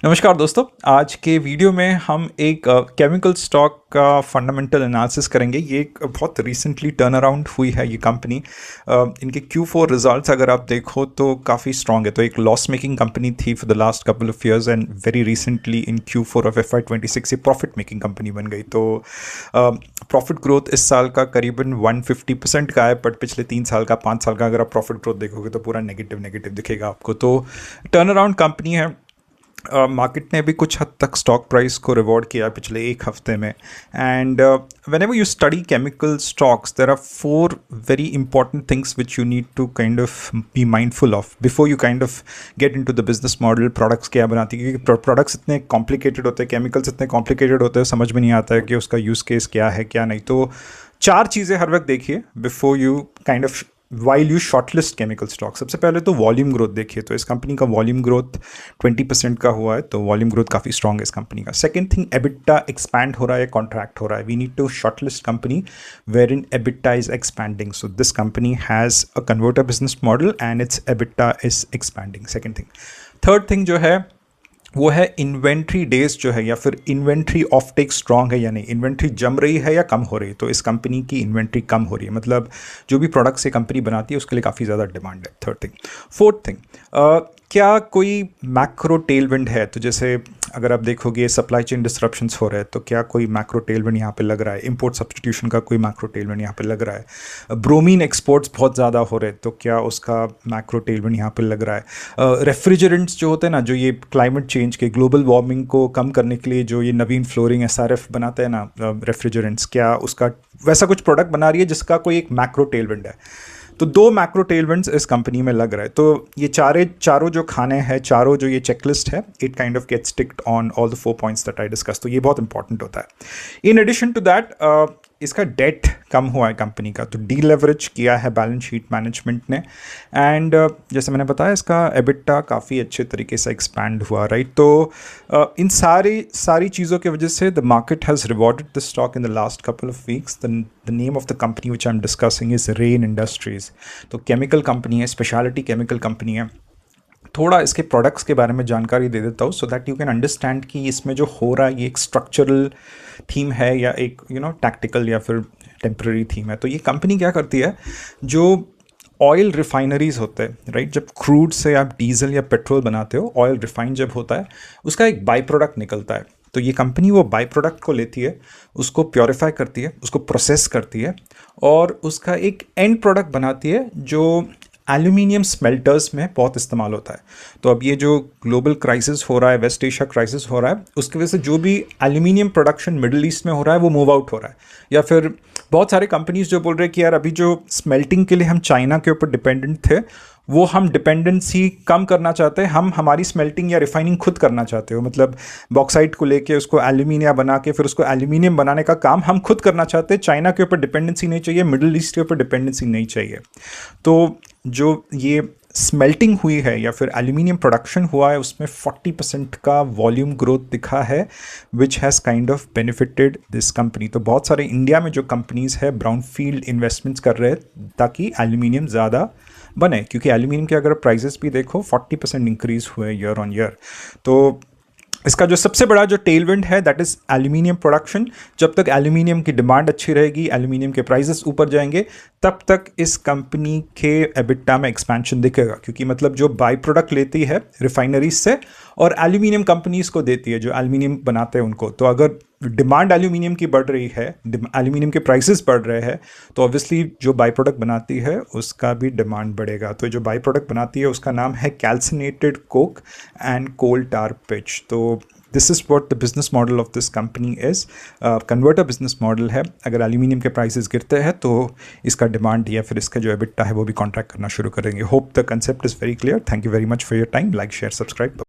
नमस्कार दोस्तों। आज के वीडियो में हम एक केमिकल स्टॉक का फंडामेंटल एनालिसिस करेंगे। ये एक बहुत रिसेंटली टर्न अराउंड हुई है ये कंपनी। इनके Q4 रिजल्ट्स अगर आप देखो तो काफ़ी स्ट्रॉन्ग है। तो एक लॉस मेकिंग कंपनी थी for the last couple of years and very recently in Q4 of FY26 ये प्रॉफिट मेकिंग कंपनी बन गई। तो प्रॉफिट ग्रोथ इस साल का करीबन 150% का है, बट पिछले 3 साल का 5 साल का अगर आप प्रॉफिट ग्रोथ देखोगे तो पूरा नेगेटिव नेगेटिव दिखेगा आपको। तो टर्न अराउंड कंपनी है। मार्केट ने भी कुछ हद तक स्टॉक प्राइस को रिवॉर्ड किया पिछले एक हफ्ते में। And whenever you study chemical stocks there are 4 very important things which you need to kind of be mindful of before you kind of get into the business model. Products क्या बनाती है, क्योंकि products इतने complicated होते हैं, chemicals इतने complicated होते हैं, समझ में नहीं आता है कि उसका यूज़ केस क्या है क्या नहीं। तो 4 चीज़ें हर वक्त देखिए before you kind of while you shortlist chemical stock. सबसे पहले तो वॉल्यूम ग्रोथ देखिए। तो इस कंपनी का वॉल्यूम ग्रोथ 20% का हुआ है, तो वॉल्यूम ग्रोथ काफ़ी स्ट्रॉन्ग है इस कंपनी का। सेकंड थिंग, एबिटा एक्सपैंड हो रहा है, कॉन्ट्रैक्ट हो रहा है। We need to shortlist company where in EBITDA is expanding. So this company has a converter business model and its EBITDA is expanding. Second thing. Third thing जो है वो है इन्वेंट्री डेज जो है, या फिर इन्वेंट्री ऑफ टेक स्ट्रांग है या नहीं, इन्वेंट्री जम रही है या कम हो रही है। तो इस कंपनी की इन्वेंट्री कम हो रही है, मतलब जो भी प्रोडक्ट्स ये कंपनी बनाती है उसके लिए काफ़ी ज़्यादा डिमांड है। Third thing. फोर्थ थिंग, क्या कोई मैक्रो टेलविंड है? तो जैसे अगर आप देखोगे सप्लाई चेन डिसरप्शंस हो रहे हैं, तो क्या कोई मैक्रो टेलविंड यहाँ पे लग रहा है? इंपोर्ट सब्सटीट्यूशन का कोई मैक्रो टेलविंड यहाँ पे लग रहा है? ब्रोमीन एक्सपोर्ट्स बहुत ज़्यादा हो रहे हैं, तो क्या उसका मैक्रो टेलविंड यहाँ पे लग रहा है? रेफ्रिजरेंट्स जो होते हैं ना, जो ये क्लाइमेट चेंज के ग्लोबल वार्मिंग को कम करने के लिए जो ये नवीन फ्लोरिंग SRF बनाते हैं ना रेफ्रिजरेंट्स, क्या उसका वैसा कुछ प्रोडक्ट बना रही है जिसका कोई एक मैक्रो टेलविंड है? तो 2 मैक्रो टेलविंड्स इस कंपनी में लग रहा है। तो ये चारों जो खाने हैं, चारों जो ये चेकलिस्ट है, it kind of gets ticked on all the 4 points that I discuss. तो ये बहुत इंपॉर्टेंट होता है। इन एडिशन टू दैट इसका डेट कम हुआ है कंपनी का, तो डीलेवरेज किया है बैलेंस शीट मैनेजमेंट ने। एंड जैसे मैंने बताया इसका एबिटा काफ़ी अच्छे तरीके से एक्सपैंड हुआ, राइट। तो इन सारी चीज़ों की वजह से the market has rewarded the stock in the last couple of weeks. The name of the company which I am discussing is rain industries. तो केमिकल कंपनी है, स्पेशलिटी केमिकल कंपनी है। थोड़ा इसके प्रोडक्ट्स के बारे में जानकारी दे देता हूँ so that you can understand कि इसमें जो हो रहा है ये एक स्ट्रक्चरल थीम है या एक टैक्टिकल या फिर टेम्पररी थीम है। तो ये कंपनी क्या करती है, जो ऑयल रिफाइनरीज होते हैं, राइट, जब क्रूड से आप डीजल या पेट्रोल बनाते हो, ऑयल रिफाइन जब होता है उसका एक बाई प्रोडक्ट निकलता है। तो ये कंपनी वो बाई प्रोडक्ट को लेती है, उसको प्योरीफाई करती है, उसको प्रोसेस करती है और उसका एक एंड प्रोडक्ट बनाती है जो एल्यूमिनियम स्मेल्टर्स में बहुत इस्तेमाल होता है। तो अब ये जो ग्लोबल क्राइसिस हो रहा है, वेस्ट एशिया क्राइसिस हो रहा है, उसकी वजह से जो भी एल्यूमिनियम प्रोडक्शन मिडिल ईस्ट में हो रहा है वो मूव आउट हो रहा है। या फिर बहुत सारे कंपनीज जो बोल रहे हैं कि यार अभी जो स्मेल्टिंग के लिए हम चाइना के ऊपर डिपेंडेंट थे, वो हम डिपेंडेंसी कम करना चाहते हैं, हम हमारी स्मेल्टिंग या रिफाइनिंग खुद करना चाहते हो। मतलब बॉक्साइट को लेके उसको एल्यूमिनिया बना के फिर उसको एल्यूमिनियम बनाने का काम हम खुद करना चाहते हैं। चाइना के ऊपर डिपेंडेंसी नहीं चाहिए, मिडिल ईस्ट के ऊपर डिपेंडेंसी नहीं चाहिए। तो जो ये स्मेल्टिंग हुई है या फिर एल्यूमिनियम प्रोडक्शन हुआ है, उसमें 40% का वॉल्यूम ग्रोथ दिखा है, which has kind of benefited this company. तो बहुत सारे इंडिया में जो कंपनीज है ब्राउन फील्ड इन्वेस्टमेंट्स कर रहे हैं ताकि एल्यूमिनियम ज़्यादा बने, क्योंकि एल्यूमिनियम के अगर प्राइजेस भी देखो 40% इंक्रीज हुए ईयर ऑन ईयर। तो इसका जो सबसे बड़ा जो टेलविंड है दैट इज एल्यूमिनियम प्रोडक्शन। जब तक एल्यूमिनियम की डिमांड अच्छी रहेगी, एल्यूमिनियम के प्राइसेस ऊपर जाएंगे, तब तक इस कंपनी के एबिटा में एक्सपेंशन दिखेगा। क्योंकि मतलब जो बाई प्रोडक्ट लेती है रिफाइनरीज से और एल्यूमिनियम कंपनीज को देती है जो एल्यूमिनियम बनाते हैं उनको, तो अगर डिमांड एल्यूमिनियम की बढ़ रही है, एल्यूमिनियम के प्राइसेस बढ़ रहे हैं, तो ऑब्वियसली जो बाई प्रोडक्ट बनाती है उसका भी डिमांड बढ़ेगा। तो जो बाई प्रोडक्ट बनाती है उसका नाम है calcinated coke and coal tar pitch. तो this is what the business model of this company is. Converter business model है। अगर एल्यूमिनियम के प्राइसेस गिरते हैं तो इसका डिमांड या फिर इसका जो एबिटा है वो भी कॉन्ट्रैक्ट करना शुरू करेंगे। Hope the concept is very clear. Thank you very much for your time. Like, share, subscribe.